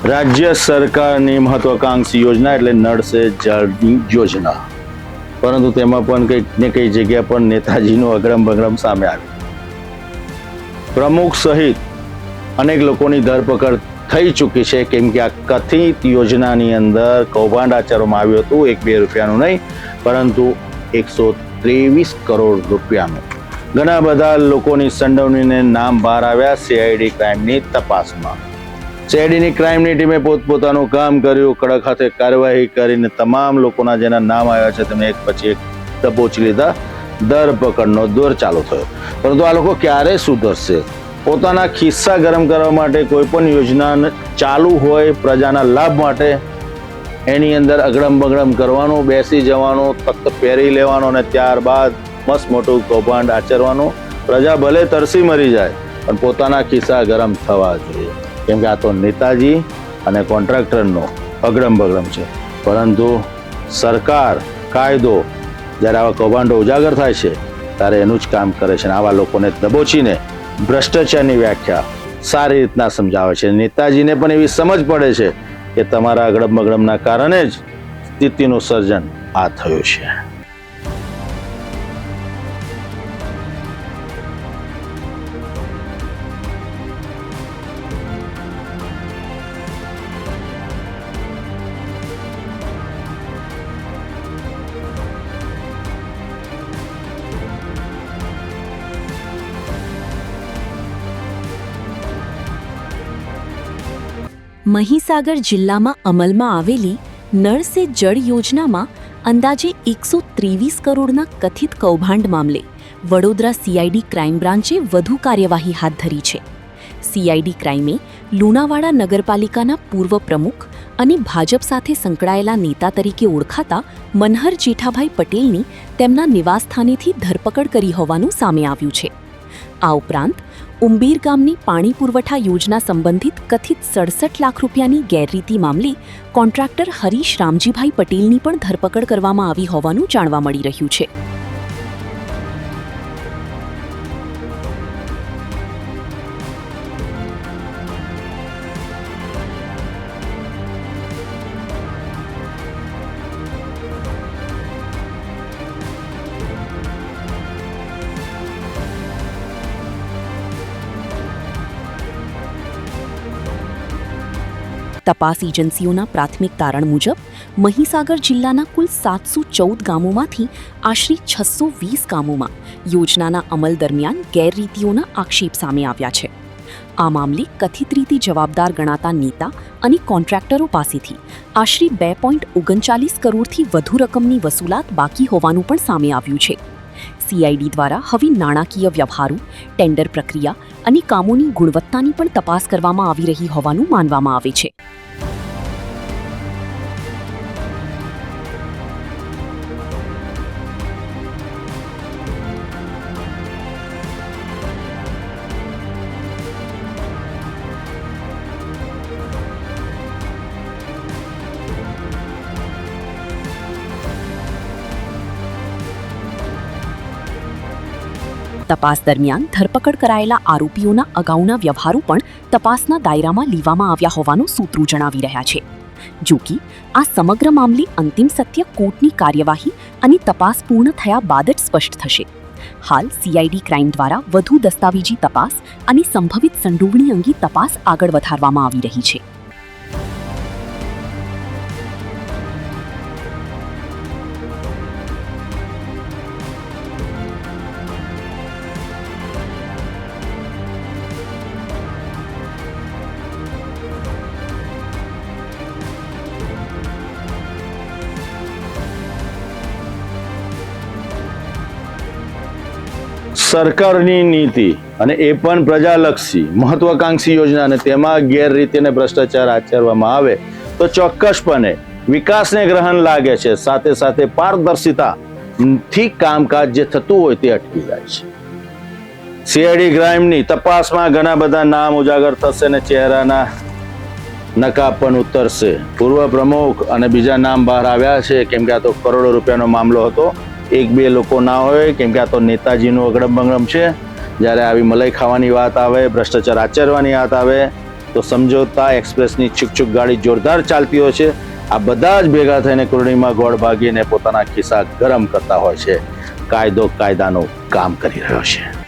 રાજ્ય સરકારની મહત્વાકાંક્ષી યોજના એટલે નળ સે જળની યોજના, પરંતુ તેમાં પણ કંઈક ને કઈ જગ્યા પર નેતાજીનું અગડમ બગડમ સામે આવ્યું। પ્રમુખ સહિત અનેક લોકોની ધરપકડ થઈ ચૂકી છે, કેમ કે આ કથિત યોજનાની અંદર કૌભાંડ આચરવામાં આવ્યું હતું। 1-2 રૂપિયાનું નહીં, પરંતુ 123 કરોડ રૂપિયાનું। ઘણા બધા લોકોની સંડોવણીને નામ બહાર આવ્યા સીઆઈડી ક્રાઇમની તપાસમાં। સીઆઈડીની ક્રાઇમની ટીમે પોતપોતાનું કામ કર્યું, કડક હાથે કાર્યવાહી કરીને તમામ લોકોના જેના નામ આવ્યા છે તેમને એક પછી એક દબોચી લીધા। ધરપકડનો દોર ચાલુ થયો, પરંતુ આ લોકો ક્યારે સુધરશે? પોતાના ખિસ્સા ગરમ કરવા માટે કોઈ પણ યોજના ચાલુ હોય પ્રજાના લાભ માટે, એની અંદર અગડમ બગડમ કરવાનું, બેસી જવાનું, તખ્ત પહેરી લેવાનો અને ત્યારબાદ મસ્ત મોટું કૌભાંડ આચરવાનું। પ્રજા ભલે તરસી મરી જાય, પણ પોતાના ખિસ્સા ગરમ થવા જોઈએ, કેમ કે આ તો નેતાજી અને કોન્ટ્રાક્ટરનો અગડમ બગડમ છે। પરંતુ સરકાર, કાયદો જ્યારે આવા કૌભાંડો ઉજાગર થાય છે ત્યારે એનું જ કામ કરે છે અને આવા લોકોને દબોચીને ભ્રષ્ટાચારની વ્યાખ્યા સારી રીતના સમજાવે છે। નેતાજીને પણ એવી સમજ પડે છે કે તમારા અગડમ બગડમના કારણે જ સ્થિતિનું સર્જન આ થયું છે। મહીસાગર જિલ્લામાં અમલમાં આવેલી નળ સે જળ યોજનામાં અંદાજે 123 કરોડના કથિત કૌભાંડ મામલે વડોદરા સીઆઈડી ક્રાઇમ બ્રાન્ચે વધુ કાર્યવાહી હાથ ધરી છે। સીઆઈડી ક્રાઇમે લુણાવાડા નગરપાલિકાના પૂર્વ પ્રમુખ અને ભાજપ સાથે સંકળાયેલા નેતા તરીકે ઓળખાતા મનહર જેઠાભાઈ પટેલની તેમના નિવાસસ્થાનેથી ધરપકડ કરી હોવાનું સામે આવ્યું છે। આ ઉપરાંત ઉંબેર ગામની પાણી પુરવઠા યોજના સંબંધિત કથિત 67 લાખ રૂપિયાની ગેરરીતિ મામલે કોન્ટ્રાક્ટર હરીશ રામજીભાઈ પટેલની પણ ધરપકડ કરવામાં આવી હોવાનું જાણવા મળી રહ્યું છે। તપાસ એજન્સીઓના પ્રાથમિક તારણ મુજબ મહીસાગર જિલ્લાના કુલ 714 ગામોમાંથી આશરે 620 ગામોમાં યોજનાના અમલ દરમિયાન ગેરરીતિઓના આક્ષેપ સામે આવ્યા છે। આ મામલે કથિત રીતે જવાબદાર ગણાતા નેતા અને કોન્ટ્રાક્ટરો પાસેથી આશરે 2.39 કરોડથી વધુ રકમની વસૂલાત બાકી હોવાનું પણ સામે આવ્યું છે। સીઆઈડી દ્વારા હવે નાણાકીય વ્યવહારો, ટેન્ડર પ્રક્રિયા અને કામોની ગુણવત્તાની પણ તપાસ કરવામાં આવી રહી હોવાનું માનવામાં આવે છે। તપાસ દરમિયાન ધરપકડ કરાયેલા આરોપીઓના અગાઉના વ્યવહારો પણ તપાસના દાયરામાં લેવામાં આવ્યા હોવાનું સૂત્રો જણાવી રહ્યા છે। જો કે આ સમગ્ર મામલે અંતિમ સત્ય કોર્ટની કાર્યવાહી અને તપાસ પૂર્ણ થયા બાદ જ સ્પષ્ટ થશે। હાલ સીઆઈડી ક્રાઇમ દ્વારા વધુ દસ્તાવેજી તપાસ અને સંભવિત સંડોવણી અંગે તપાસ આગળ વધારવામાં આવી રહી છે। સરકારની નીતિ અને એ પણ પ્રજાલક્ષી મહત્વાકાંક્ષી યોજના અને તેમાં ગેરરીતિ અને ભ્રષ્ટાચાર આચરવામાં આવે તો ચોક્કસપણે વિકાસને ગ્રહણ લાગે છે, સાથે સાથે પારદર્શિતાથી કામકાજ જે થતું હોય તે અટકી જાય છે। સીઆઈડી ક્રાઇમની તપાસમાં ઘણા બધા નામ ઉજાગર થશે અને ચહેરાના નકાબ પણ ઉતરશે। પૂર્વ પ્રમુખ અને બીજા નામ બહાર આવ્યા છે, કેમ કે આ તો કરોડો રૂપિયાનો મામલો હતો। 1-2 લોકો ના હોય, કેમ કે આ તો નેતાજીનું અગડમ બગડમ છે। જ્યારે આવી મલાઈ ખાવાની વાત આવે, ભ્રષ્ટાચાર આચરવાની વાત આવે તો સમજોતા એક્સપ્રેસની છુક ગાડી જોરદાર ચાલતી હોય છે. આ બધા જ ભેગા થઈને કુરણીમાં ગોળ ભાગીને પોતાના ખિસ્સા ગરમ કરતા હોય છે. કાયદો કાયદાનું કામ કરી રહ્યો છે.